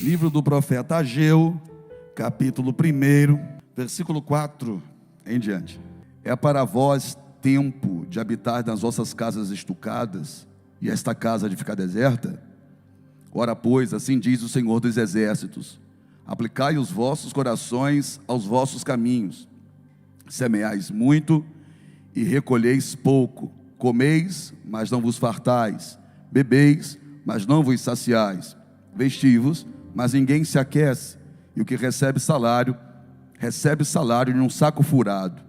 Livro do profeta Ageu, capítulo 1, versículo 4 em diante. É para vós tempo de habitar nas vossas casas estucadas, e esta casa de ficar deserta? Ora, pois, assim diz o Senhor dos Exércitos: aplicai os vossos corações aos vossos caminhos, semeais muito e recolheis pouco, comeis, mas não vos fartais, bebeis, mas não vos saciais, vestivos, mas ninguém se aquece, e o que recebe salário em um saco furado.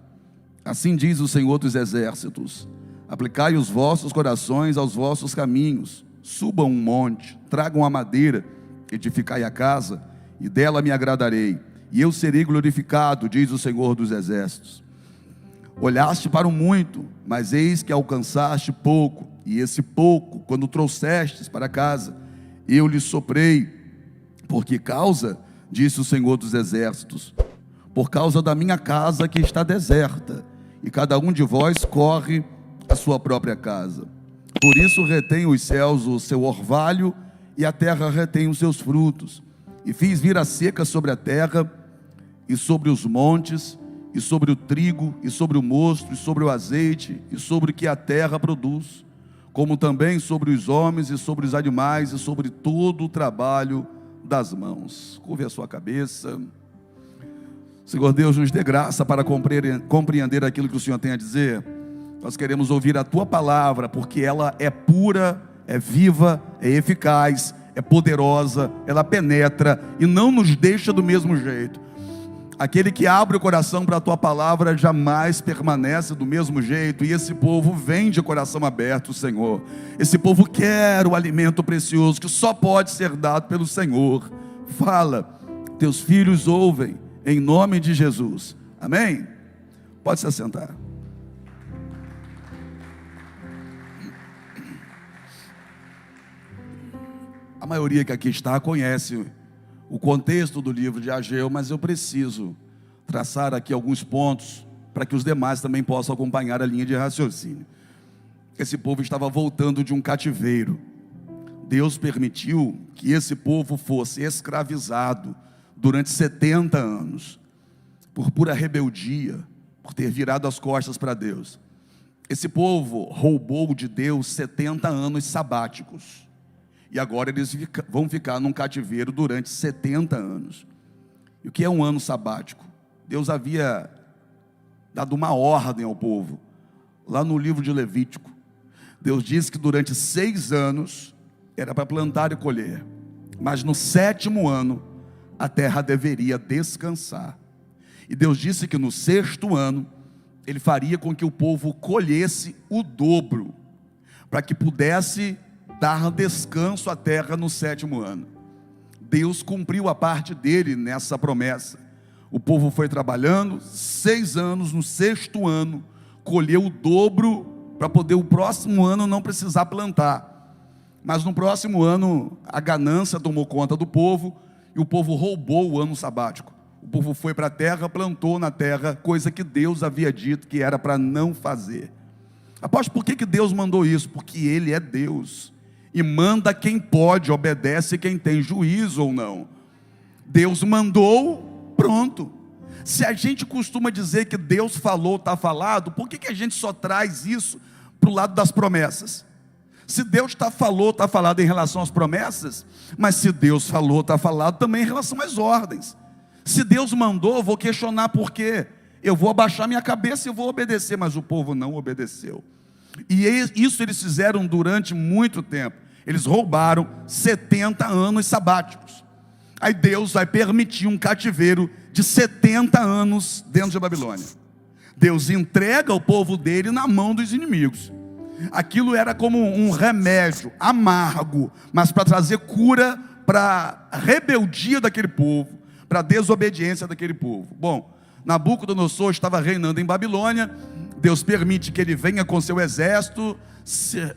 Assim diz o Senhor dos Exércitos: aplicai os vossos corações aos vossos caminhos, subam um monte, tragam a madeira, edificai a casa, e dela me agradarei, e eu serei glorificado, diz o Senhor dos Exércitos. Olhaste para o muito, mas eis que alcançaste pouco, e esse pouco, quando trouxestes para casa, eu lhe soprei. Por que causa? Disse o Senhor dos Exércitos: por causa da minha casa que está deserta, e cada um de vós corre a sua própria casa. Por isso retém os céus o seu orvalho, e a terra retém os seus frutos. E fiz vir a seca sobre a terra, e sobre os montes, e sobre o trigo, e sobre o mosto, e sobre o azeite, e sobre o que a terra produz, como também sobre os homens, e sobre os animais, e sobre todo o trabalho das mãos. Curve a sua cabeça. Senhor Deus, nos dê graça para compreender aquilo que o Senhor tem a dizer. Nós queremos ouvir a Tua palavra, porque ela é pura, é viva, é eficaz, é poderosa, ela penetra e não nos deixa do mesmo jeito. Aquele que abre o coração para a Tua palavra jamais permanece do mesmo jeito, e esse povo vem de coração aberto, Senhor. Esse povo quer o alimento precioso que só pode ser dado pelo Senhor. Fala, Teus filhos ouvem, em nome de Jesus, amém? Pode se assentar. A maioria que aqui está conhece o contexto do livro de Ageu, mas eu preciso traçar aqui alguns pontos para que os demais também possam acompanhar a linha de raciocínio. Esse povo estava voltando de um cativeiro. Deus permitiu que esse povo fosse escravizado durante 70 anos, por pura rebeldia, por ter virado as costas para Deus. Esse povo roubou de Deus 70 anos sabáticos. E agora eles vão ficar num cativeiro durante 70 anos. E o que é um ano sabático? Deus havia dado uma ordem ao povo, lá no livro de Levítico. Deus disse que durante 6 anos era para plantar e colher, mas no 7º ano a terra deveria descansar. E Deus disse que no 6º ano Ele faria com que o povo colhesse o dobro, para que pudesse dar descanso à terra no 7º ano. Deus cumpriu a parte dele nessa promessa. O povo foi trabalhando 6 anos, no 6º ano colheu o dobro, para poder o próximo ano não precisar plantar. Mas no próximo ano a ganância tomou conta do povo, e o povo roubou o ano sabático. O povo foi para a terra, plantou na terra, coisa que Deus havia dito que era para não fazer. Apóstolo, por que Deus mandou isso? Porque Ele é Deus, e manda quem pode, obedece quem tem juízo ou não. Deus mandou, pronto. Se a gente costuma dizer que Deus falou, está falado, por que a gente só traz isso para o lado das promessas? Se Deus falou, está falado em relação às promessas, mas se Deus falou, está falado também em relação às ordens. Se Deus mandou, eu vou questionar por quê. Eu vou abaixar minha cabeça e eu vou obedecer, mas o povo não obedeceu. E isso eles fizeram durante muito tempo. Eles roubaram 70 anos sabáticos. Aí Deus vai permitir um cativeiro de 70 anos dentro de Babilônia. Deus entrega o povo dele na mão dos inimigos. Aquilo era como um remédio amargo, mas para trazer cura para a rebeldia daquele povo, para a desobediência daquele povo. Bom, Nabucodonosor estava reinando em Babilônia. Deus permite que ele venha com seu exército,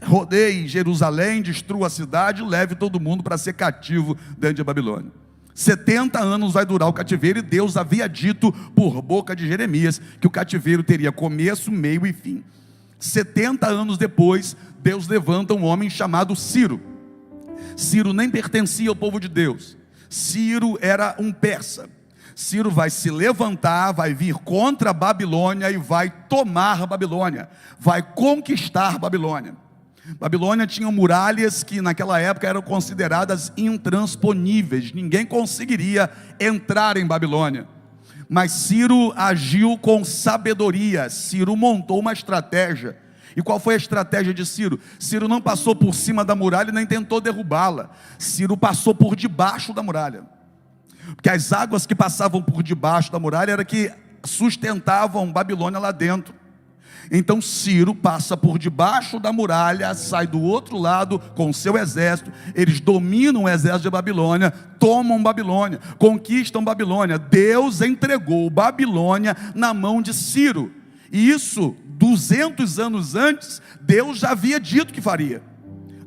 rodeie Jerusalém, destrua a cidade, leve todo mundo para ser cativo dentro de Babilônia. 70 anos vai durar o cativeiro, e Deus havia dito por boca de Jeremias que o cativeiro teria começo, meio e fim. 70 anos depois, Deus levanta um homem chamado Ciro. Ciro nem pertencia ao povo de Deus. Ciro era um persa. Ciro vai se levantar, vai vir contra a Babilônia e vai tomar a Babilônia, vai conquistar a Babilônia. Babilônia tinha muralhas que naquela época eram consideradas intransponíveis, ninguém conseguiria entrar em Babilônia. Mas Ciro agiu com sabedoria, Ciro montou uma estratégia. E qual foi a estratégia de Ciro? Ciro não passou por cima da muralha e nem tentou derrubá-la. Ciro passou por debaixo da muralha. Porque as águas que passavam por debaixo da muralha era que sustentavam Babilônia lá dentro. Então Ciro passa por debaixo da muralha, sai do outro lado com o seu exército, eles dominam o exército de Babilônia, tomam Babilônia, conquistam Babilônia. Deus entregou Babilônia na mão de Ciro. E isso, 200 anos antes, Deus já havia dito que faria.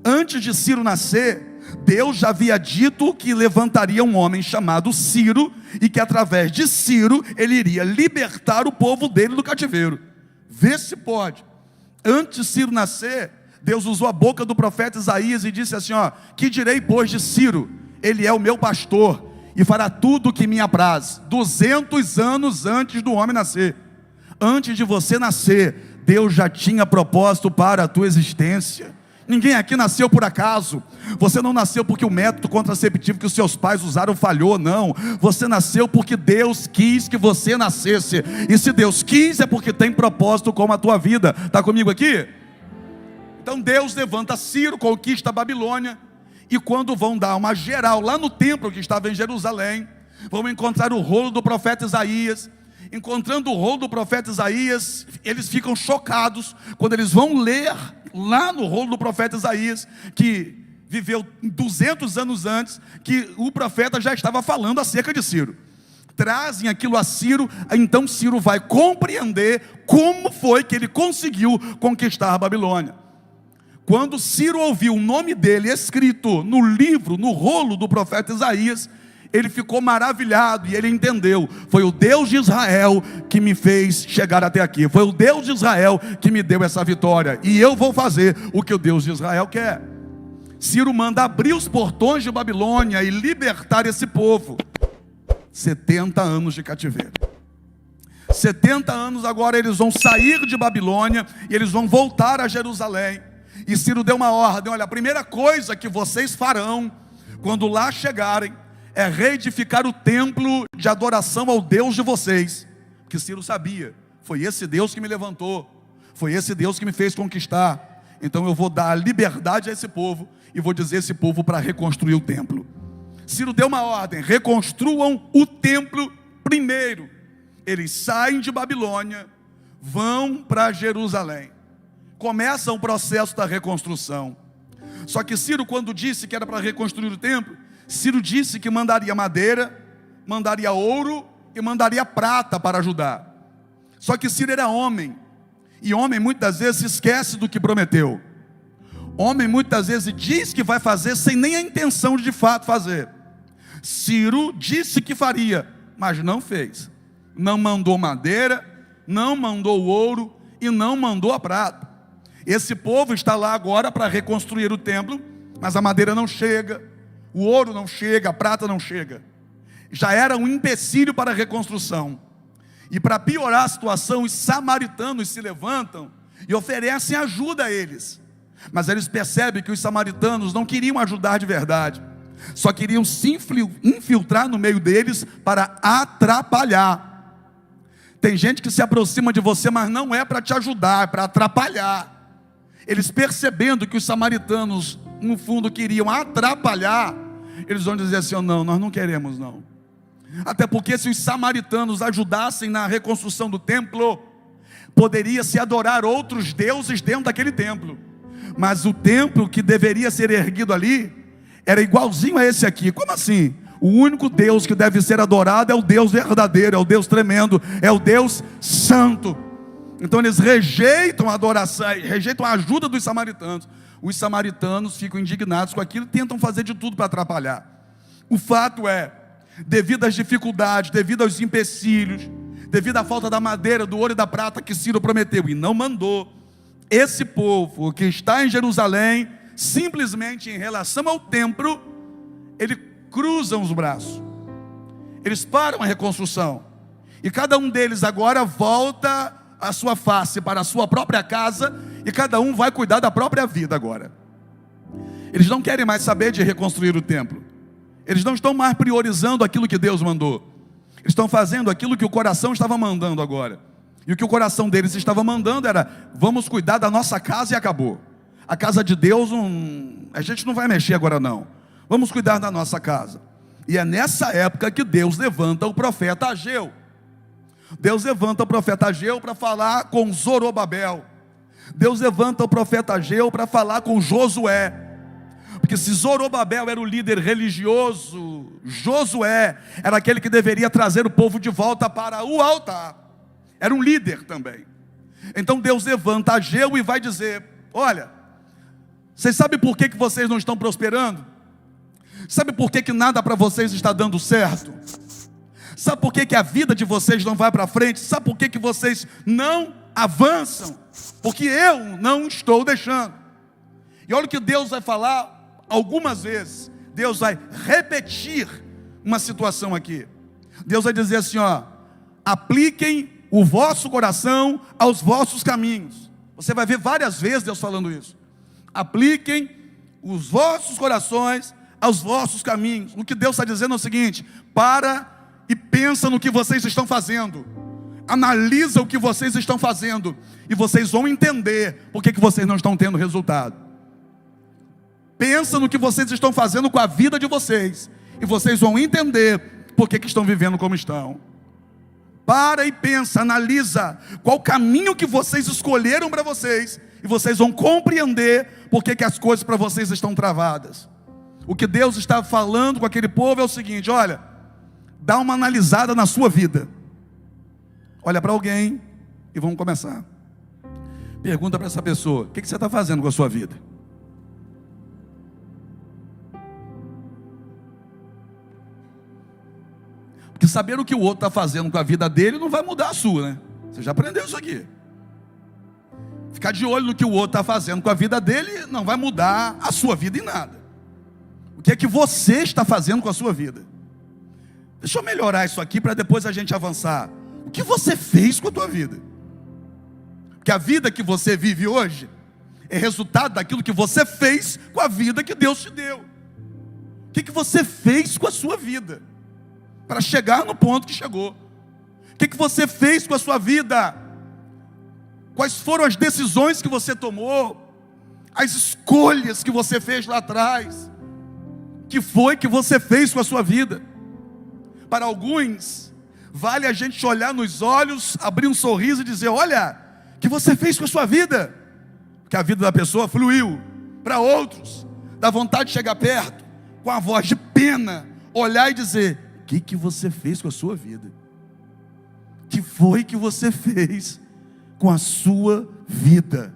Antes de Ciro nascer, Deus já havia dito que levantaria um homem chamado Ciro, e que através de Ciro, ele iria libertar o povo dele do cativeiro. Vê se pode. Antes de Ciro nascer, Deus usou a boca do profeta Isaías e disse assim, que direi pois de Ciro? Ele é o meu pastor, e fará tudo o que me apraz. 200 anos antes do homem nascer. Antes de você nascer, Deus já tinha propósito para a tua existência. Ninguém aqui nasceu por acaso. Você não nasceu porque o método contraceptivo que os seus pais usaram falhou, não. Você nasceu porque Deus quis que você nascesse. E se Deus quis, é porque tem propósito com a tua vida. Está comigo aqui? Então Deus levanta Ciro, conquista a Babilônia. E quando vão dar uma geral lá no templo que estava em Jerusalém, vão encontrar o rolo do profeta Isaías. Encontrando o rolo do profeta Isaías, eles ficam chocados quando eles vão ler lá no rolo do profeta Isaías, que viveu 200 anos antes, que o profeta já estava falando acerca de Ciro. Trazem aquilo a Ciro, então Ciro vai compreender como foi que ele conseguiu conquistar a Babilônia. Quando Ciro ouviu o nome dele escrito no livro, no rolo do profeta Isaías, ele ficou maravilhado e ele entendeu, foi o Deus de Israel que me fez chegar até aqui, foi o Deus de Israel que me deu essa vitória, e eu vou fazer o que o Deus de Israel quer. Ciro manda abrir os portões de Babilônia e libertar esse povo. 70 anos de cativeiro. 70 anos agora eles vão sair de Babilônia e eles vão voltar a Jerusalém. E Ciro deu uma ordem, olha, a primeira coisa que vocês farão quando lá chegarem é reedificar o templo de adoração ao Deus de vocês. Que Ciro sabia, foi esse Deus que me levantou, foi esse Deus que me fez conquistar. Então eu vou dar liberdade a esse povo e vou dizer a esse povo para reconstruir o templo. Ciro deu uma ordem, reconstruam o templo primeiro. Eles saem de Babilônia, vão para Jerusalém. Começa o processo da reconstrução. Só que Ciro, quando disse que era para reconstruir o templo, Ciro disse que mandaria madeira, mandaria ouro e mandaria prata para ajudar. Só que Ciro era homem, e homem muitas vezes se esquece do que prometeu. Homem muitas vezes diz que vai fazer sem nem a intenção de fato fazer. Ciro disse que faria, mas não fez. Não mandou madeira, não mandou ouro e não mandou a prata. Esse povo está lá agora para reconstruir o templo, mas a madeira não chega, o ouro não chega, a prata não chega. Já era um empecilho para a reconstrução. E para piorar a situação, os samaritanos se levantam e oferecem ajuda a eles. Mas eles percebem que os samaritanos não queriam ajudar de verdade, só queriam se infiltrar no meio deles para atrapalhar. Tem gente que se aproxima de você, mas não é para te ajudar, é para atrapalhar. Eles percebendo que os samaritanos no fundo queriam atrapalhar, eles vão dizer assim, não, nós não queremos não. Até porque se os samaritanos ajudassem na reconstrução do templo, poderia se adorar outros deuses dentro daquele templo. Mas o templo que deveria ser erguido ali, era igualzinho a esse aqui. Como assim? O único Deus que deve ser adorado é o Deus verdadeiro, é o Deus tremendo, é o Deus santo. Então eles rejeitam a adoração, rejeitam a ajuda dos samaritanos. Os samaritanos ficam indignados com aquilo e tentam fazer de tudo para atrapalhar. O fato é, devido às dificuldades, devido aos empecilhos, devido à falta da madeira, do ouro e da prata que Ciro prometeu e não mandou, esse povo que está em Jerusalém, simplesmente em relação ao templo, ele cruzam os braços. Eles param a reconstrução. E cada um deles agora volta a sua face para a sua própria casa, e cada um vai cuidar da própria vida agora. Eles não querem mais saber de reconstruir o templo. Eles não estão mais priorizando aquilo que Deus mandou. Eles estão fazendo aquilo que o coração estava mandando agora. E o que o coração deles estava mandando era: vamos cuidar da nossa casa e acabou. A casa de Deus, a gente não vai mexer agora não. Vamos cuidar da nossa casa. E é nessa época que Deus levanta o profeta Ageu. Deus levanta o profeta Ageu para falar com Zorobabel. Deus levanta o profeta Ageu para falar com Josué. Porque se Zorobabel era o líder religioso, Josué era aquele que deveria trazer o povo de volta para o altar. Era um líder também. Então Deus levanta Ageu e vai dizer: olha, vocês sabem por que vocês não estão prosperando? Sabe por que nada para vocês está dando certo? Sabe por que a vida de vocês não vai para frente? Sabe por que vocês não avançam? Porque eu não estou deixando. E olha o que Deus vai falar algumas vezes. Deus vai repetir uma situação aqui. Deus vai dizer assim, ó: apliquem o vosso coração aos vossos caminhos. Você vai ver várias vezes Deus falando isso. Apliquem os vossos corações aos vossos caminhos. O que Deus está dizendo é o seguinte: para e pensa no que vocês estão fazendo. Analisa o que vocês estão fazendo, e vocês vão entender por que vocês não estão tendo resultado. Pensa no que vocês estão fazendo com a vida de vocês, e vocês vão entender por que estão vivendo como estão. Para e pensa, analisa qual caminho que vocês escolheram para vocês, e vocês vão compreender por que as coisas para vocês estão travadas. O que Deus está falando com aquele povo é o seguinte: olha, dá uma analisada na sua vida. Olha para alguém e vamos começar. Pergunta para essa pessoa: o que você está fazendo com a sua vida? Porque saber o que o outro está fazendo com a vida dele não vai mudar a sua, né? Você já aprendeu isso aqui. Ficar de olho no que o outro está fazendo com a vida dele não vai mudar a sua vida em nada. O que é que você está fazendo com a sua vida? Deixa eu melhorar isso aqui para depois a gente avançar. O que você fez com a tua vida? Porque a vida que você vive hoje é resultado daquilo que você fez com a vida que Deus te deu. O que você fez com a sua vida para chegar no ponto que chegou? O que você fez com a sua vida? Quais foram as decisões que você tomou? As escolhas que você fez lá atrás? O que foi que você fez com a sua vida? Para alguns, vale a gente olhar nos olhos, abrir um sorriso e dizer: olha, o que você fez com a sua vida? Porque a vida da pessoa fluiu. Para outros, dá vontade de chegar perto, com a voz de pena, olhar e dizer: o que você fez com a sua vida? O que foi que você fez com a sua vida?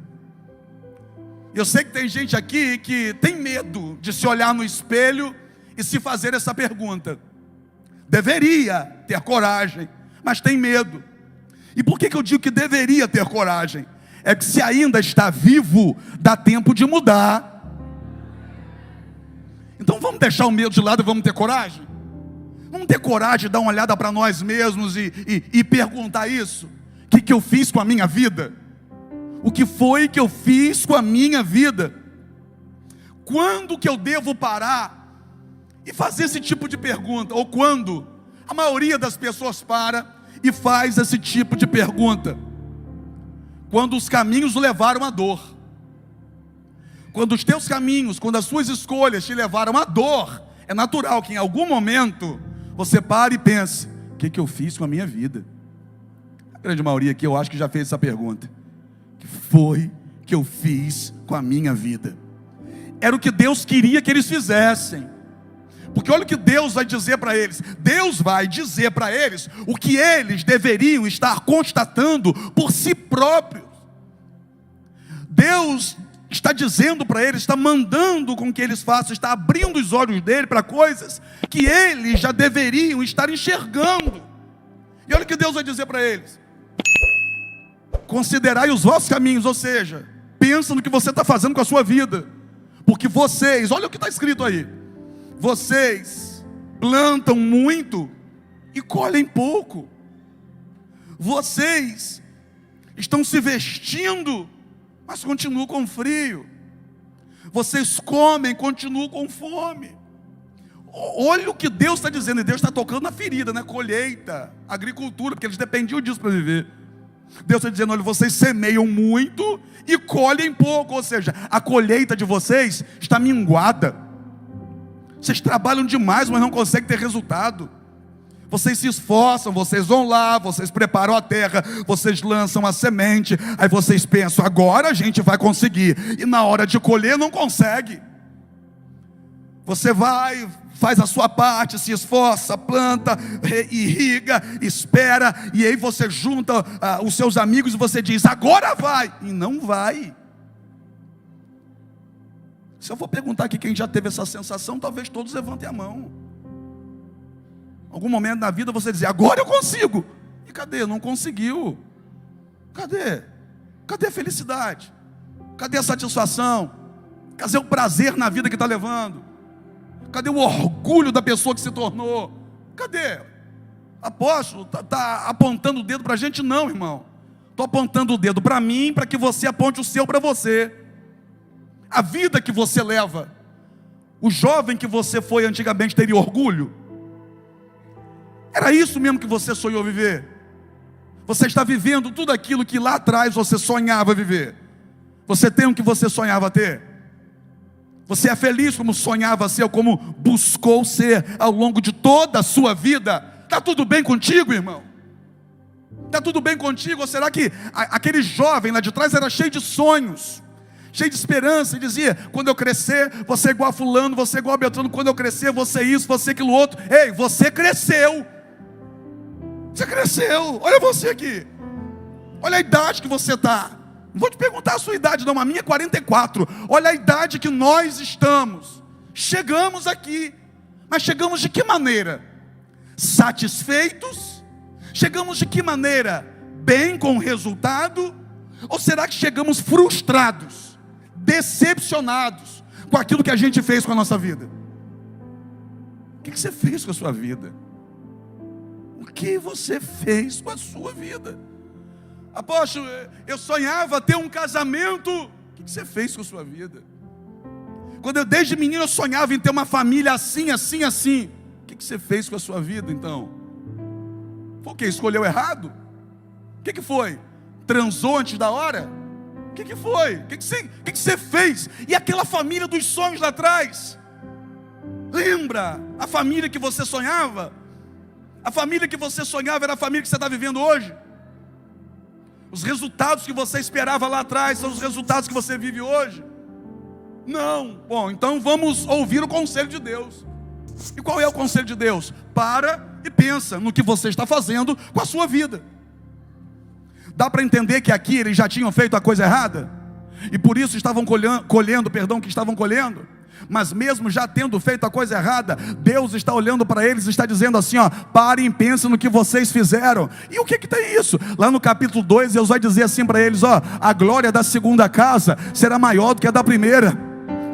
Eu sei que tem gente aqui que tem medo de se olhar no espelho e se fazer essa pergunta. Deveria ter coragem, mas tem medo. E por que eu digo que deveria ter coragem? É que se ainda está vivo, dá tempo de mudar. Então vamos deixar o medo de lado e vamos ter coragem? Vamos ter coragem de dar uma olhada para nós mesmos e perguntar isso. O que eu fiz com a minha vida? O que foi que eu fiz com a minha vida? Quando que eu devo parar e fazer esse tipo de pergunta? Ou quando? A maioria das pessoas para e faz esse tipo de pergunta quando os caminhos levaram à dor. Quando os teus caminhos, quando as suas escolhas te levaram à dor, é natural que em algum momento você pare e pense: o que eu fiz com a minha vida? A grande maioria aqui eu acho que já fez essa pergunta. O que foi que eu fiz com a minha vida? Era o que Deus queria que eles fizessem. Porque olha o que Deus vai dizer para eles. Deus vai dizer para eles o que eles deveriam estar constatando por si próprios. Deus está dizendo para eles, está mandando com que eles façam, está abrindo os olhos dele para coisas que eles já deveriam estar enxergando. E olha o que Deus vai dizer para eles: considerai os vossos caminhos, ou seja, pensa no que você está fazendo com a sua vida. Porque vocês, olha o que está escrito aí: vocês plantam muito e colhem pouco. Vocês estão se vestindo, mas continuam com frio. Vocês comem, continuam com fome. Olha o que Deus está dizendo, e Deus está tocando na ferida, né? Colheita, agricultura, porque eles dependiam disso para viver. Deus está dizendo, olha, vocês semeiam muito e colhem pouco, ou seja, a colheita de vocês está minguada. Vocês trabalham demais, mas não conseguem ter resultado. Vocês se esforçam, vocês vão lá, vocês preparam a terra, vocês lançam a semente, aí vocês pensam, agora a gente vai conseguir, e na hora de colher não consegue. Você vai, faz a sua parte, se esforça, planta, irriga, espera, e aí você junta os seus amigos e você diz, agora vai, e não vai. Se eu for perguntar aqui quem já teve essa sensação, talvez todos levantem a mão. Algum momento na vida você dizer, agora eu consigo. E cadê? Não conseguiu. Cadê? Cadê a felicidade? Cadê a satisfação? Cadê o prazer na vida que está levando? Cadê o orgulho da pessoa que se tornou? Cadê? Apóstolo, está apontando o dedo para a gente? Não, irmão. Estou apontando o dedo para mim, para que você aponte o seu para você. A vida que você leva, o jovem que você foi antigamente teria orgulho? Era isso mesmo que você sonhou viver? Você está vivendo tudo aquilo que lá atrás você sonhava viver? Você tem o que você sonhava ter? Você é feliz como sonhava ser, ou como buscou ser ao longo de toda a sua vida? Está tudo bem contigo, irmão? Está tudo bem contigo? Ou será que aquele jovem lá de trás era cheio de sonhos, cheio de esperança, e dizia, quando eu crescer, você é igual a fulano, você é igual a Beltrano, quando eu crescer, você é isso, você é aquilo outro. Ei, você cresceu. Você cresceu, olha você aqui. Olha a idade que você está. Não vou te perguntar a sua idade não, a minha é 44. Olha a idade que nós estamos. Chegamos aqui. Mas chegamos de que maneira? Satisfeitos? Chegamos de que maneira? Bem com o resultado? Ou será que chegamos frustrados, decepcionados com aquilo que a gente fez com a nossa vida? O que você fez com a sua vida? O que você fez com a sua vida? Apóstolo, eu sonhava ter um casamento. O que você fez com a sua vida? Quando eu desde menino eu sonhava em ter uma família assim, assim, assim. O que você fez com a sua vida então? Foi o quê? Escolheu errado? O que foi? Transou antes da hora? O que foi? O que você fez? E aquela família dos sonhos lá atrás? Lembra a família que você sonhava? A família que você sonhava era a família que você está vivendo hoje? Os resultados que você esperava lá atrás são os resultados que você vive hoje? Não. Bom, então vamos ouvir o conselho de Deus. E qual é o conselho de Deus? Para e pensa no que você está fazendo com a sua vida. Dá para entender que aqui eles já tinham feito a coisa errada? E por isso estavam colhendo, o que estavam colhendo? Mas mesmo já tendo feito a coisa errada, Deus está olhando para eles e está dizendo assim, ó, parem e pensem no que vocês fizeram. E o que tem isso? Lá no capítulo 2, Deus vai dizer assim para eles, ó, a glória da segunda casa será maior do que a da primeira.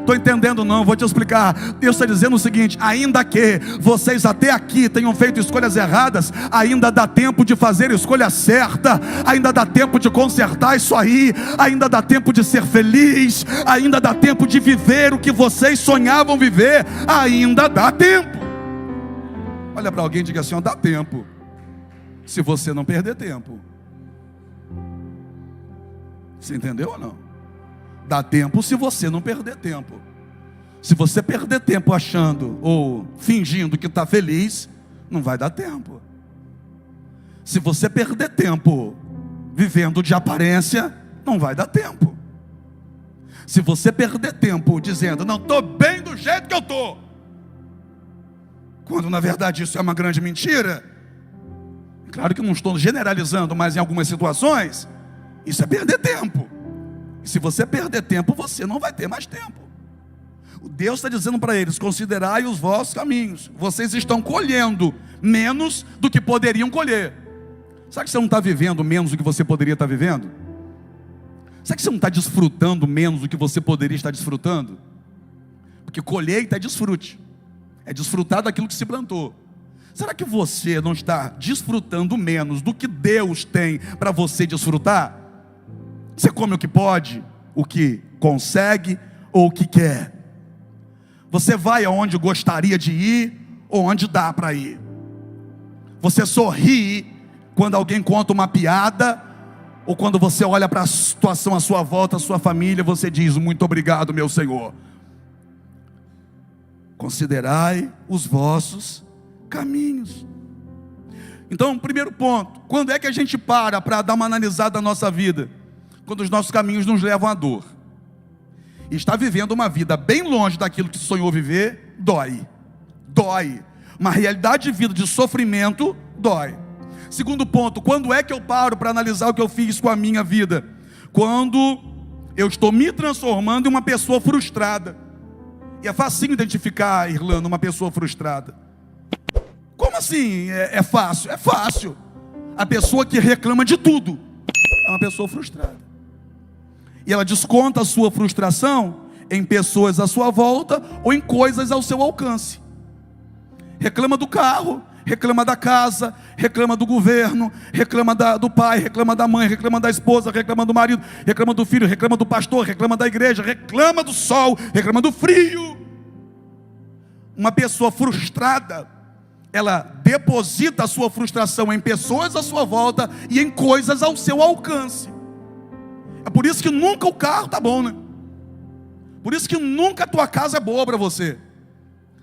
Estou entendendo não, vou te explicar. Deus está dizendo o seguinte, ainda que vocês até aqui tenham feito escolhas erradas, ainda dá tempo de fazer a escolha certa, ainda dá tempo de consertar isso aí, ainda dá tempo de ser feliz, ainda dá tempo de viver o que vocês sonhavam viver, ainda dá tempo. Olha para alguém e diga assim, ó, dá tempo, se você não perder tempo. Você entendeu ou não? Dá tempo se você não perder tempo. Se você perder tempo achando ou fingindo que está feliz, não vai dar tempo. Se você perder tempo vivendo de aparência, não vai dar tempo. Se você perder tempo dizendo, não, estou bem do jeito que eu estou, quando na verdade isso é uma grande mentira, claro que não estou generalizando, mas em algumas situações, isso é perder tempo. E se você perder tempo, você não vai ter mais tempo. Deus está dizendo para eles, considerai os vossos caminhos. Vocês estão colhendo menos do que poderiam colher. Sabe que você não está vivendo menos do que você poderia estar vivendo? Sabe que você não está desfrutando menos do que você poderia estar desfrutando? Porque colheita é desfrute. É desfrutar daquilo que se plantou. Será que você não está desfrutando menos do que Deus tem para você desfrutar? Você come o que pode, o que consegue ou o que quer. Você vai aonde gostaria de ir ou onde dá para ir. Você sorri quando alguém conta uma piada, ou quando você olha para a situação à sua volta, a sua família, você diz: muito obrigado, meu Senhor. Considerai os vossos caminhos. Então, primeiro ponto: quando é que a gente para dar uma analisada na nossa vida? Quando os nossos caminhos nos levam à dor. E está vivendo uma vida bem longe daquilo que sonhou viver, dói. Dói. Uma realidade de vida de sofrimento, dói. Segundo ponto: quando é que eu paro para analisar o que eu fiz com a minha vida? Quando eu estou me transformando em uma pessoa frustrada. E é facinho identificar, Irlanda, uma pessoa frustrada. Como assim é fácil? É fácil. A pessoa que reclama de tudo é uma pessoa frustrada. E ela desconta a sua frustração em pessoas à sua volta ou em coisas ao seu alcance. Reclama do carro, reclama da casa, reclama do governo, reclama do pai, reclama da mãe, reclama da esposa, reclama do marido, reclama do filho, reclama do pastor, reclama da igreja, reclama do sol, reclama do frio. Uma pessoa frustrada, ela deposita a sua frustração em pessoas à sua volta e em coisas ao seu alcance. É por isso que nunca o carro está bom, né? Por isso que nunca a tua casa é boa para você.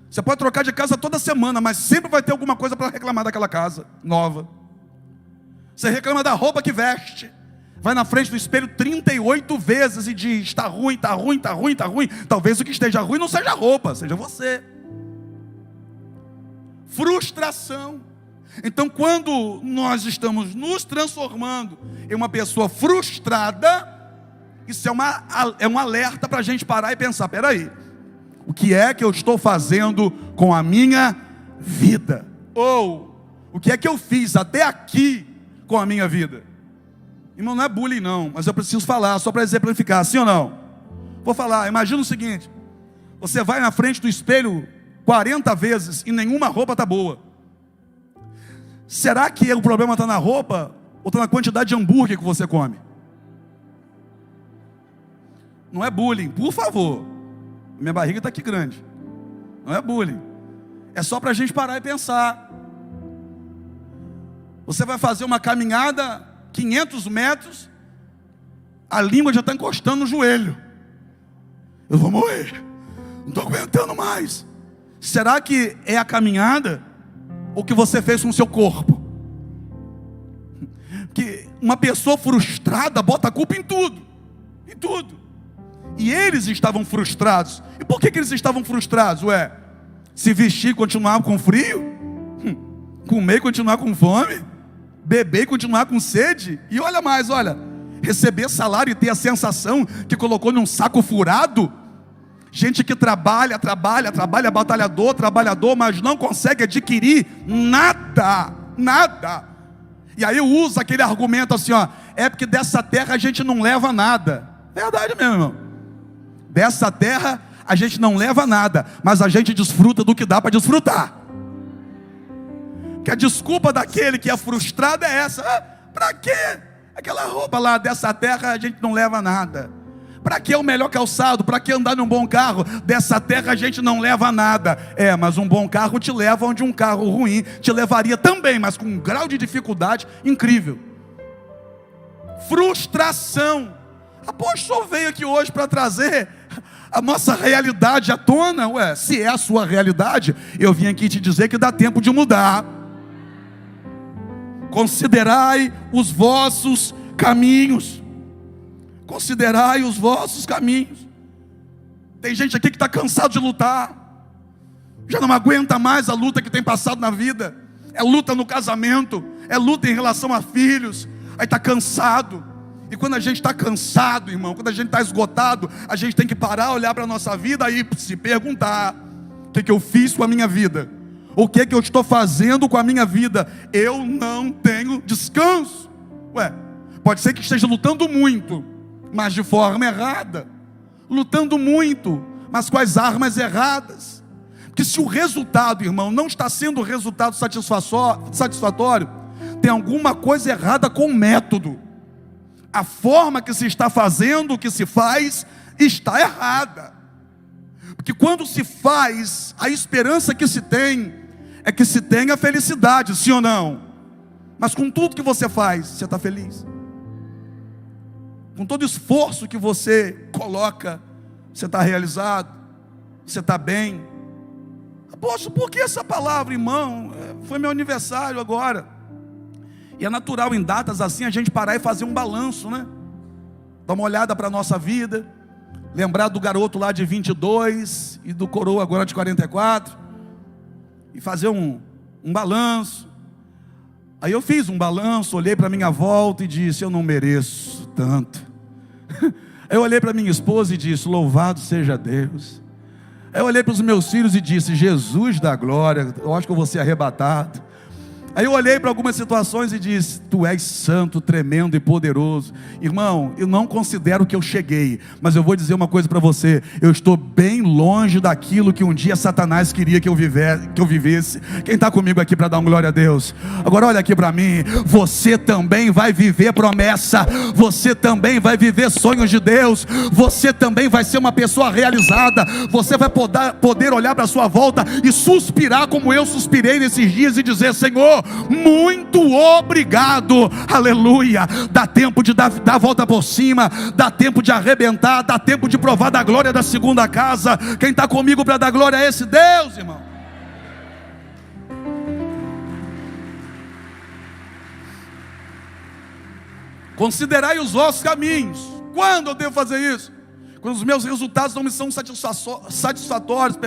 Você pode trocar de casa toda semana, mas sempre vai ter alguma coisa para reclamar daquela casa nova. Você reclama da roupa que veste, vai na frente do espelho 38 vezes e diz: está ruim, está ruim, está ruim, está ruim. Talvez o que esteja ruim não seja a roupa, seja você. Frustração. Então, quando nós estamos nos transformando em uma pessoa frustrada, isso é um alerta para a gente parar e pensar: peraí, o que é que eu estou fazendo com a minha vida? Ou, o que é que eu fiz até aqui com a minha vida? Irmão, não é bullying não, mas eu preciso falar, só para exemplificar, sim ou não? Vou falar. Imagina o seguinte: você vai na frente do espelho 40 vezes e nenhuma roupa está boa. Será que o problema está na roupa ou está na quantidade de hambúrguer que você come? Não é bullying, por favor. Minha barriga está aqui grande. Não é bullying. É só para a gente parar e pensar. Você vai fazer uma caminhada 500 metros, a língua já está encostando no joelho. Eu vou morrer, não estou aguentando mais. Será que é a caminhada ou o que você fez com o seu corpo? Porque uma pessoa frustrada bota a culpa em tudo. Em tudo. E eles estavam frustrados. E por que eles estavam frustrados? Se vestir e continuar com frio? Comer e continuar com fome? Beber e continuar com sede? E olha mais, receber salário e ter a sensação que colocou num saco furado? Gente que trabalha, trabalhador, mas não consegue adquirir nada. E aí usa aquele argumento assim, é porque dessa terra a gente não leva nada. Verdade mesmo, irmão. Dessa terra a gente não leva nada, mas a gente desfruta do que dá para desfrutar. Que a desculpa daquele que é frustrado é essa: para quê? Aquela roupa lá, dessa terra a gente não leva nada. Para que o melhor calçado? Para que andar num bom carro? Dessa terra a gente não leva nada. Mas um bom carro te leva onde um carro ruim te levaria também, mas com um grau de dificuldade incrível. Frustração. Apóstolo veio aqui hoje para trazer a nossa realidade à tona. Se é a sua realidade, eu vim aqui te dizer que dá tempo de mudar. Considerai os vossos caminhos. Considerai os vossos caminhos. Tem gente aqui que está cansado de lutar, já não aguenta mais a luta que tem passado na vida. É luta no casamento, é luta em relação a filhos. Aí está cansado. E quando a gente está cansado, irmão, quando a gente está esgotado, a gente tem que parar, olhar para a nossa vida e se perguntar: o que eu fiz com a minha vida? O que eu estou fazendo com a minha vida? Eu não tenho descanso. Pode ser que esteja lutando muito, mas de forma errada. Lutando muito, mas com as armas erradas. que se o resultado, irmão, não está sendo resultado satisfatório, tem alguma coisa errada com o método. A forma que se está fazendo, o que se faz, está errada. Porque quando se faz, a esperança que se tem é que se tenha felicidade, sim ou não? Mas com tudo que você faz, você está feliz? Com todo esforço que você coloca, você está realizado? Você está bem? Poxa, por que essa palavra, irmão? Foi meu aniversário agora. E é natural em datas assim a gente parar e fazer um balanço, né? Dar uma olhada para a nossa vida, lembrar do garoto lá de 22 e do coroa agora de 44, e fazer um balanço. Aí eu fiz um balanço, olhei para minha volta e disse: eu não mereço tanto. Aí eu olhei para minha esposa e disse: louvado seja Deus. Aí eu olhei para os meus filhos e disse: Jesus da glória, eu acho que eu vou ser arrebatado. Aí eu olhei para algumas situações e disse: tu és santo, tremendo e poderoso. Irmão, eu não considero que eu cheguei, mas eu vou dizer uma coisa para você: eu estou bem longe daquilo que um dia Satanás queria que eu vivesse. Quem está comigo aqui para dar uma glória a Deus? Agora olha aqui para mim: você também vai viver promessa, você também vai viver sonhos de Deus, você também vai ser uma pessoa realizada, você vai poder olhar para a sua volta e suspirar como eu suspirei nesses dias e dizer: Senhor, muito obrigado, aleluia. Dá tempo de dar a volta por cima, dá tempo de arrebentar, dá tempo de provar da glória da segunda casa. Quem está comigo para dar glória a esse Deus, irmão? Considerai os vossos caminhos. Quando eu devo fazer isso? Quando os meus resultados não me são satisfatórios,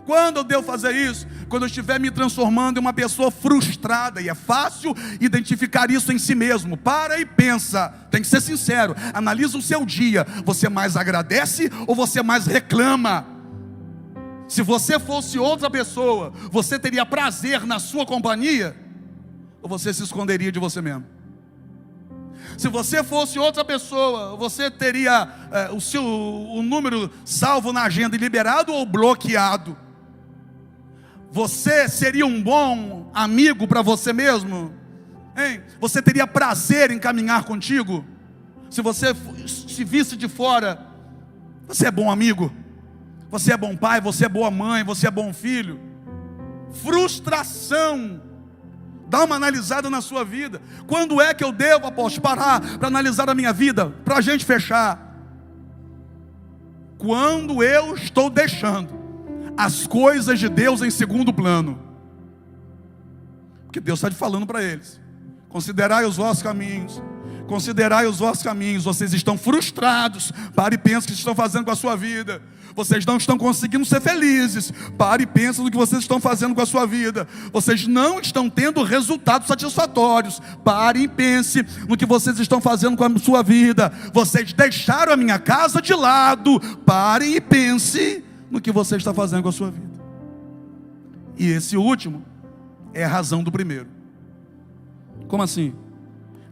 Quando eu devo fazer isso? Quando eu estiver me transformando em uma pessoa frustrada. E é fácil identificar isso em si mesmo. Para e pensa, tem que ser sincero. Analisa o seu dia. Você mais agradece ou você mais reclama? Se você fosse outra pessoa, você teria prazer na sua companhia? Ou você se esconderia de você mesmo? Se você fosse outra pessoa, você teria o número salvo na agenda e liberado ou bloqueado? Você seria um bom amigo para você mesmo? Hein? Você teria prazer em caminhar contigo? Se você se visse de fora, você é bom amigo? Você é bom pai? Você é boa mãe? Você é bom filho? Frustração. Dá uma analisada na sua vida. Quando é que eu devo, apóstolo, parar para analisar a minha vida? Para a gente fechar. Quando eu estou deixando as coisas de Deus em segundo plano. Porque Deus está falando para eles: considerai os vossos caminhos. Considerai os vossos caminhos. Vocês estão frustrados. Pare e pense o que estão fazendo com a sua vida. Vocês não estão conseguindo ser felizes. Pare e pense no que vocês estão fazendo com a sua vida. Vocês não estão tendo resultados satisfatórios. Pare e pense no que vocês estão fazendo com a sua vida. Vocês deixaram a minha casa de lado. Pare e pense no que você está fazendo com a sua vida. E esse último é a razão do primeiro. Como assim?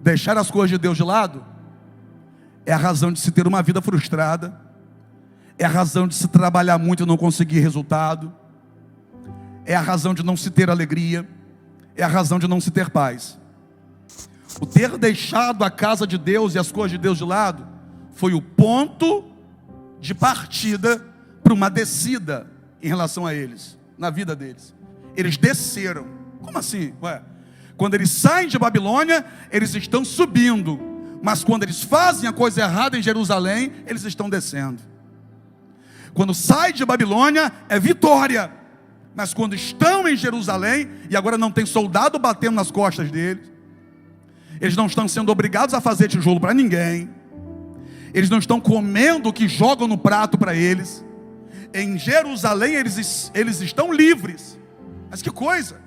Deixar as coisas de Deus de lado é a razão de se ter uma vida frustrada, é a razão de se trabalhar muito e não conseguir resultado, é a razão de não se ter alegria, é a razão de não se ter paz. O ter deixado a casa de Deus e as coisas de Deus de lado foi o ponto de partida para uma descida em relação a eles, na vida deles. Eles desceram. Como assim? Quando eles saem de Babilônia, eles estão subindo, mas quando eles fazem a coisa errada em Jerusalém, eles estão descendo. Quando sai de Babilônia é vitória, mas quando estão em Jerusalém e agora não tem soldado batendo nas costas deles, eles não estão sendo obrigados a fazer tijolo para ninguém, eles não estão comendo o que jogam no prato para eles. Em Jerusalém eles estão livres. Mas que coisa!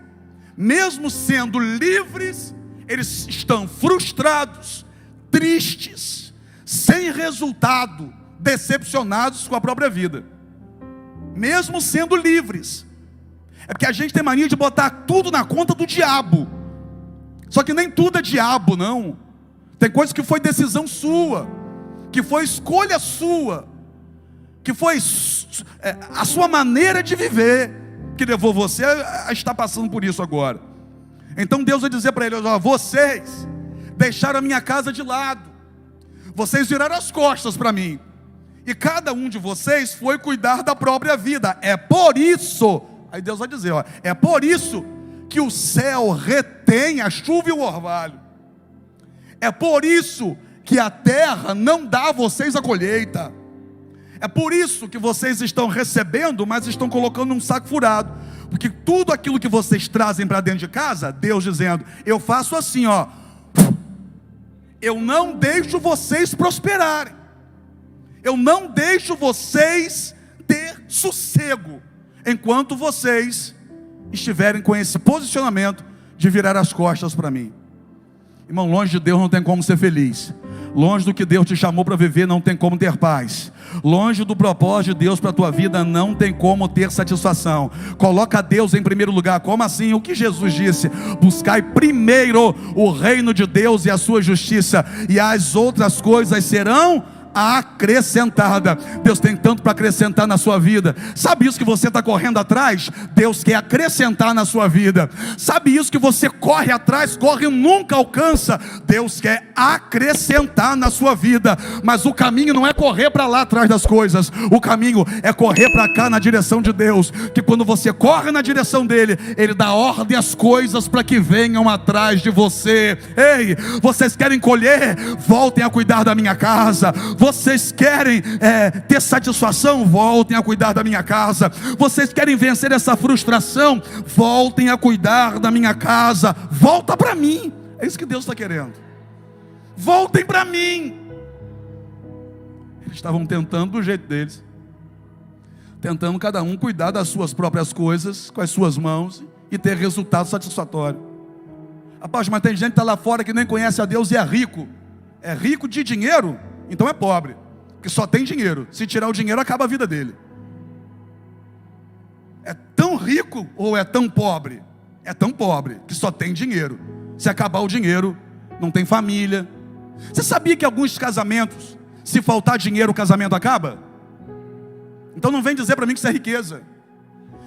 Mesmo sendo livres, eles estão frustrados, tristes, sem resultado, decepcionados com a própria vida. Mesmo sendo livres. É porque a gente tem mania de botar tudo na conta do diabo. Só que nem tudo é diabo, não. Tem coisa que foi decisão sua, que foi escolha sua, que foi a sua maneira de viver. que levou você a estar passando por isso agora. Então Deus vai dizer para ele: ó, vocês deixaram a minha casa de lado, vocês viraram as costas para mim, e cada um de vocês foi cuidar da própria vida. É por isso, aí Deus vai dizer, ó, é por isso que o céu retém a chuva e o orvalho. É por isso que a terra não dá a vocês a colheita. É por isso que vocês estão recebendo, mas estão colocando num saco furado. Porque tudo aquilo que vocês trazem para dentro de casa, Deus dizendo: eu faço assim, ó, eu não deixo vocês prosperarem, eu não deixo vocês ter sossego, enquanto vocês estiverem com esse posicionamento de virar as costas para mim. Irmão, longe de Deus não tem como ser feliz. Longe do que Deus te chamou para viver, não tem como ter paz. Longe do propósito de Deus para a tua vida, não tem como ter satisfação. Coloca Deus em primeiro lugar. Como assim? O que Jesus disse: buscai primeiro o reino de Deus e a sua justiça, e as outras coisas serão acrescentada. Deus tem tanto para acrescentar na sua vida. Sabe isso que você está correndo atrás? Deus quer acrescentar na sua vida. Sabe isso que você corre atrás, corre e nunca alcança? Deus quer acrescentar na sua vida. Mas o caminho não é correr para lá atrás das coisas, o caminho é correr para cá na direção de Deus. Que quando você corre na direção dele, ele dá ordem às coisas para que venham atrás de você. Ei, vocês querem colher? Voltem a cuidar da minha casa. Vocês querem ter satisfação? Voltem a cuidar da minha casa. Vocês querem vencer essa frustração? Voltem a cuidar da minha casa. Volta para mim. É isso que Deus está querendo. Voltem para mim. Eles estavam tentando do jeito deles, tentando cada um cuidar das suas próprias coisas com as suas mãos e ter resultado satisfatório. Rapaz, mas tem gente que está lá fora que nem conhece a Deus e é rico. É rico de dinheiro, então é pobre, que só tem dinheiro. Se tirar o dinheiro, acaba a vida dele. É tão rico ou é tão pobre? É tão pobre que só tem dinheiro. Se acabar o dinheiro, não tem família. Você sabia que alguns casamentos, se faltar dinheiro, o casamento acaba? Então não vem dizer para mim que isso é riqueza.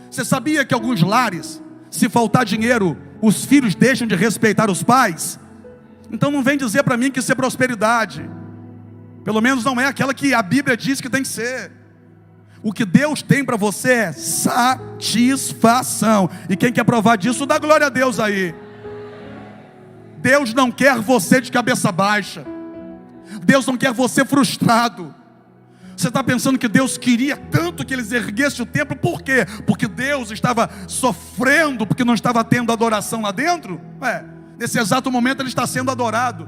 Você sabia que alguns lares, se faltar dinheiro, os filhos deixam de respeitar os pais? Então não vem dizer para mim que isso é prosperidade. Pelo menos não é aquela que a Bíblia diz que tem que ser. O que Deus tem para você é satisfação. E quem quer provar disso, dá glória a Deus aí. Deus não quer você de cabeça baixa. Deus não quer você frustrado. Você está pensando que Deus queria tanto que eles erguessem o templo? Por quê? Porque Deus estava sofrendo, porque não estava tendo adoração lá dentro? Nesse exato momento ele está sendo adorado.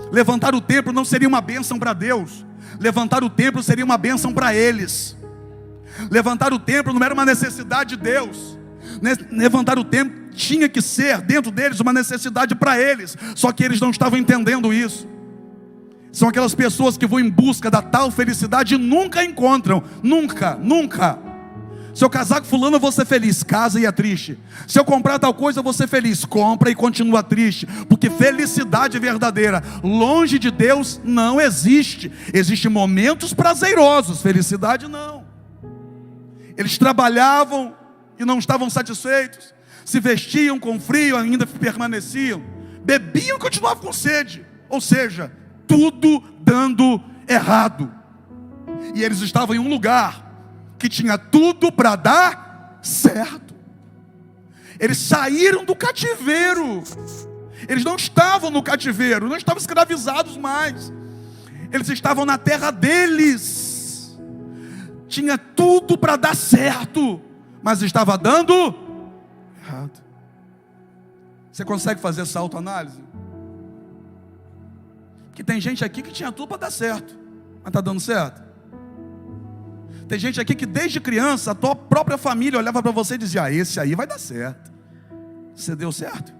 Levantar o templo não seria uma bênção para Deus. Levantar o templo seria uma bênção para eles. Levantar o templo não era uma necessidade de Deus. Levantar o templo tinha que ser dentro deles uma necessidade para eles. Só que eles não estavam entendendo isso. São aquelas pessoas que vão em busca da tal felicidade e nunca encontram. Nunca, nunca. Se eu casar com fulano, eu vou ser feliz. Casa e é triste. Se eu comprar tal coisa, eu vou ser feliz. Compra e continua triste. Porque felicidade verdadeira, longe de Deus, não existe. Existem momentos prazerosos, felicidade não. Eles trabalhavam e não estavam satisfeitos. Se vestiam com frio, ainda permaneciam. Bebiam e continuavam com sede. Ou seja, tudo dando errado. E eles estavam em um lugar que tinha tudo para dar certo. Eles saíram do cativeiro. Eles não estavam no cativeiro, não estavam escravizados mais. Eles estavam na terra deles. Tinha tudo para dar certo, mas estava dando errado. Você consegue fazer essa autoanálise? Porque tem gente aqui que tinha tudo para dar certo, mas está dando certo. Tem gente aqui que desde criança, a tua própria família olhava para você e dizia: esse aí vai dar certo. Você deu certo?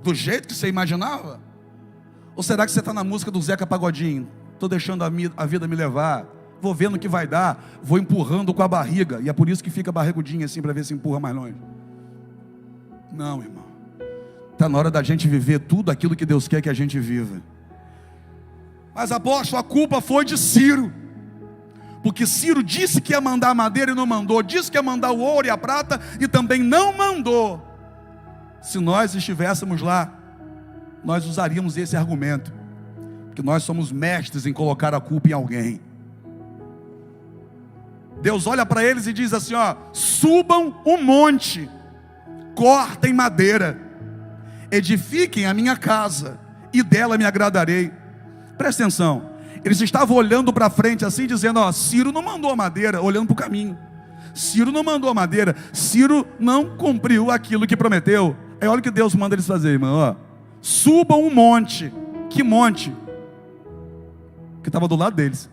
Do jeito que você imaginava? Ou será que você está na música do Zeca Pagodinho? Estou deixando a vida me levar, vou vendo o que vai dar, vou empurrando com a barriga, e é por isso que fica barrigudinho assim, para ver se empurra mais longe. Não, irmão. Está na hora da gente viver tudo aquilo que Deus quer que a gente viva. Mas apóstolo, a culpa foi de Ciro, Porque Ciro disse que ia mandar a madeira e não mandou, disse que ia mandar o ouro e a prata e também não mandou. Se nós estivéssemos lá, nós usaríamos esse argumento, porque nós somos mestres em colocar a culpa em alguém. Deus olha para eles e diz assim, ó: subam um monte, cortem madeira, edifiquem a minha casa, e dela me agradarei. Presta atenção, eles estavam olhando para frente assim, dizendo, ó, Ciro não mandou a madeira, olhando para o caminho. Ciro não mandou a madeira, Ciro não cumpriu aquilo que prometeu. Aí olha o que Deus manda eles fazer, irmão, ó: subam um monte. Que monte? Que estava do lado deles.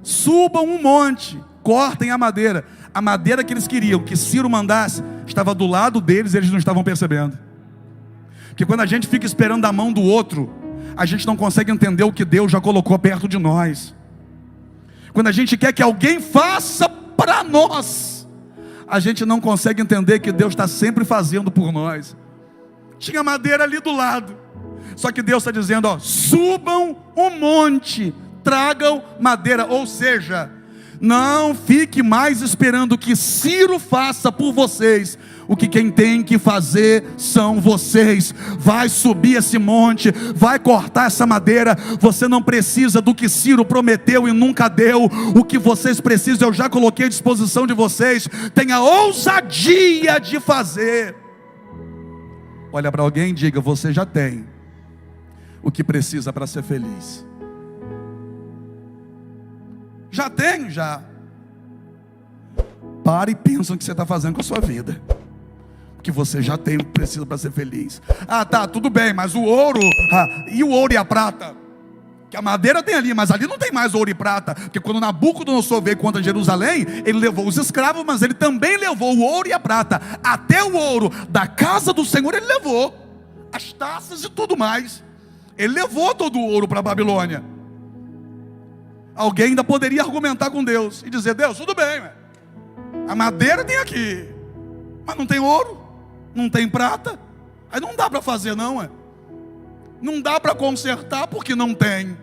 Subam um monte, cortem a madeira. A madeira que eles queriam que Ciro mandasse estava do lado deles, eles não estavam percebendo. Porque quando a gente fica esperando a mão do outro, a gente não consegue entender o que Deus já colocou perto de nós. Quando a gente quer que alguém faça para nós, a gente não consegue entender que Deus está sempre fazendo por nós. Tinha madeira ali do lado, só que Deus está dizendo, ó: subam um monte, tragam madeira. Ou seja, não fique mais esperando que Ciro faça por vocês. O que quem tem que fazer são vocês. Vai subir esse monte, vai cortar essa madeira. Você não precisa do que Ciro prometeu e nunca deu. O que vocês precisam eu já coloquei à disposição de vocês. Tenha ousadia de fazer. Olha para alguém e diga: você já tem o que precisa para ser feliz. Já tenho, já. Pare e pensa o que você está fazendo com a sua vida. Que você já tem o que precisa para ser feliz. Ah, tá, tudo bem, mas o ouro, e o ouro e a prata? Que a madeira tem ali, mas ali não tem mais ouro e prata. Porque quando Nabucodonosor veio contra Jerusalém, ele levou os escravos, mas ele também levou o ouro e a prata. Até o ouro da casa do Senhor ele levou, as taças e tudo mais. Ele levou todo o ouro para a Babilônia. Alguém ainda poderia argumentar com Deus e dizer: Deus, tudo bem, a madeira tem aqui, mas não tem ouro, não tem prata. Aí não dá para fazer, não. Não dá para consertar porque não tem.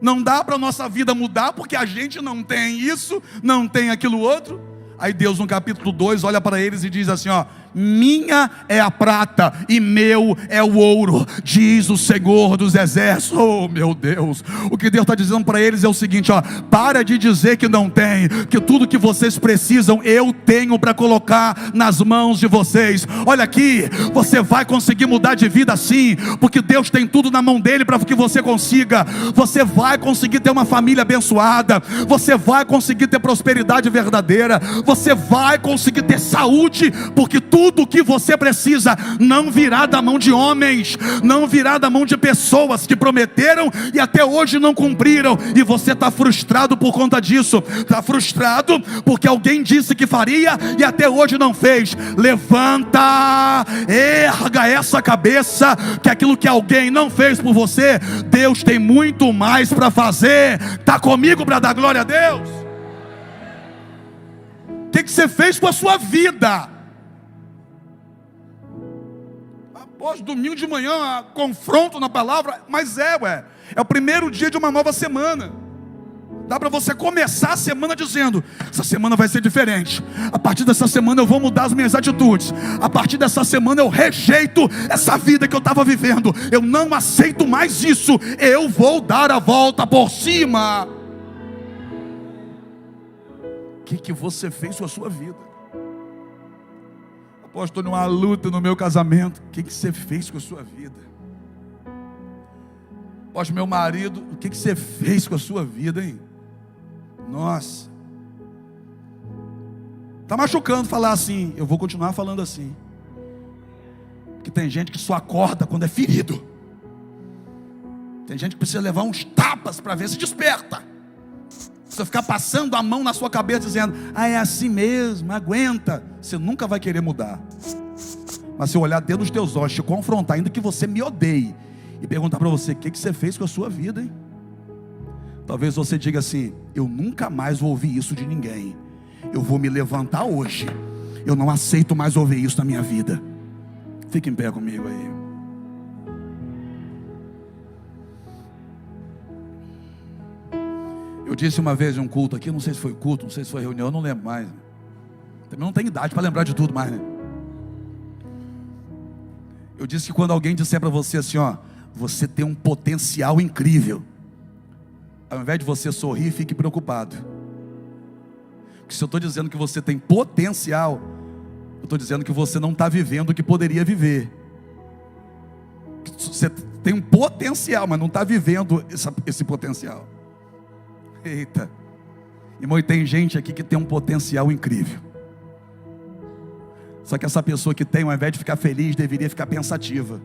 Não dá para a nossa vida mudar porque a gente não tem isso, não tem aquilo outro. Aí Deus no capítulo 2 olha para eles e diz assim, ó: minha é a prata e meu é o ouro, diz o Senhor dos exércitos. Oh meu Deus, o que Deus está dizendo para eles é o seguinte, ó: para de dizer que não tem, que tudo que vocês precisam eu tenho para colocar nas mãos de vocês. Olha aqui, você vai conseguir mudar de vida sim, porque Deus tem tudo na mão dele para que você consiga. Você vai conseguir ter uma família abençoada, você vai conseguir ter prosperidade verdadeira, você vai conseguir ter saúde, porque tudo o que você precisa não virá da mão de homens, não virá da mão de pessoas que prometeram e até hoje não cumpriram. E você está frustrado por conta disso. Está frustrado porque alguém disse que faria e até hoje não fez. Levanta, erga essa cabeça, que aquilo que alguém não fez por você, Deus tem muito mais para fazer. Está comigo para dar glória a Deus? O que você fez com a sua vida? Após domingo de manhã, confronto na palavra, mas é o primeiro dia de uma nova semana. Dá para você começar a semana dizendo: essa semana vai ser diferente. A partir dessa semana eu vou mudar as minhas atitudes. A partir dessa semana eu rejeito essa vida que eu estava vivendo. Eu não aceito mais isso. Eu vou dar a volta por cima. O que você fez com a sua vida? Apóstolo, numa luta no meu casamento. O que você fez com a sua vida? Apóstolo, meu marido, o que você fez com a sua vida, hein? Nossa, está machucando falar assim. Eu vou continuar falando assim, porque tem gente que só acorda quando é ferido. Tem gente que precisa levar uns tapas para ver se desperta. Você ficar passando a mão na sua cabeça dizendo: ah, é assim mesmo, aguenta. Você nunca vai querer mudar. Mas se eu olhar dentro dos teus olhos, te confrontar, ainda que você me odeie, e perguntar para você: o que você fez com a sua vida, hein? Talvez você diga assim: eu nunca mais vou ouvir isso de ninguém. Eu vou me levantar hoje. Eu não aceito mais ouvir isso na minha vida. Fique em pé comigo aí. Eu disse uma vez em um culto aqui, não sei se foi culto, não sei se foi reunião, eu não lembro mais. Também não tenho idade para lembrar de tudo mais, né? Eu disse que quando alguém disser para você assim, ó, você tem um potencial incrível, ao invés de você sorrir, fique preocupado. Porque se eu estou dizendo que você tem potencial, eu estou dizendo que você não está vivendo o que poderia viver. Você tem um potencial, mas não está vivendo esse potencial. Eita, irmão, e tem gente aqui que tem um potencial incrível. Só que essa pessoa que tem, ao invés de ficar feliz, deveria ficar pensativa.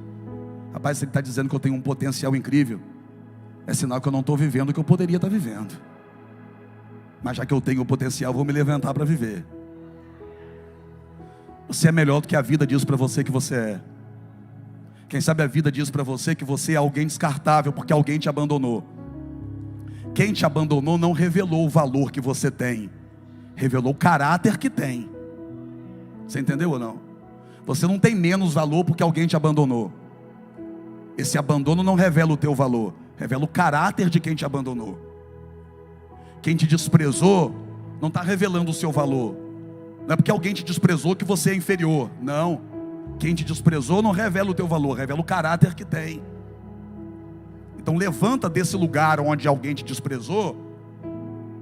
Rapaz, se ele está dizendo que eu tenho um potencial incrível, é sinal que eu não estou vivendo o que eu poderia estar vivendo. Mas já que eu tenho o potencial, vou me levantar para viver. Você é melhor do que a vida diz para você que você é. Quem sabe a vida diz para você que você é alguém descartável porque alguém te abandonou. Quem te abandonou não revelou o valor que você tem, revelou o caráter que tem. Você entendeu ou não? Você não tem menos valor porque alguém te abandonou. Esse abandono não revela o teu valor, revela o caráter de quem te abandonou. Quem te desprezou não está revelando o seu valor. Não é porque alguém te desprezou que você é inferior. Não. Quem te desprezou não revela o teu valor, revela o caráter que tem. Então levanta desse lugar onde alguém te desprezou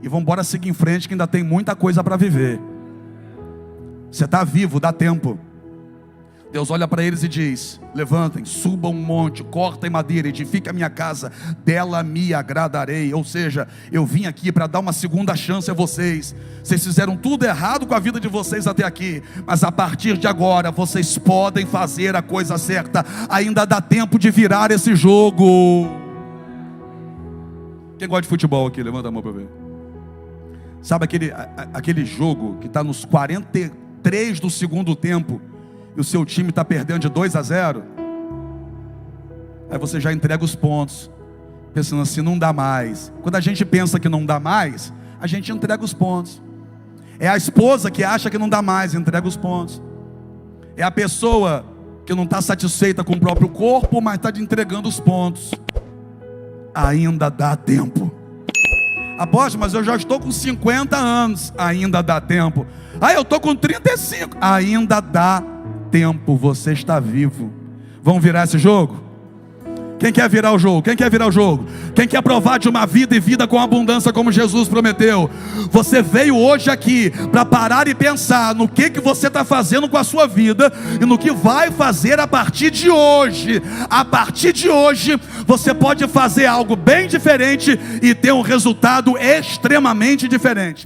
e vamos embora seguir em frente, que ainda tem muita coisa para viver. Você está vivo, dá tempo. Deus olha para eles e diz: levantem, subam um monte, cortem madeira, edifiquem a minha casa, dela me agradarei. Ou seja, eu vim aqui para dar uma segunda chance a vocês. Vocês fizeram tudo errado com a vida de vocês até aqui, mas a partir de agora vocês podem fazer a coisa certa. Ainda dá tempo de virar esse jogo. Quem gosta de futebol aqui? Levanta a mão para ver. Sabe aquele jogo que está nos 43 do segundo tempo e o seu time está perdendo de 2-0? Aí você já entrega os pontos, pensando assim, não dá mais. Quando a gente pensa que não dá mais, a gente entrega os pontos. É a esposa que acha que não dá mais, entrega os pontos. É a pessoa que não está satisfeita com o próprio corpo, mas está entregando os pontos. Ainda dá tempo. Apóstolo, mas eu já estou com 50 anos. Ainda dá tempo. Eu estou com 35. Ainda dá tempo, você está vivo. Vamos virar esse jogo? Quem quer virar o jogo? Quem quer virar o jogo? Quem quer provar de uma vida e vida com abundância como Jesus prometeu? Você veio hoje aqui para parar e pensar no que você está fazendo com a sua vida e no que vai fazer a partir de hoje. A partir de hoje você pode fazer algo bem diferente e ter um resultado extremamente diferente.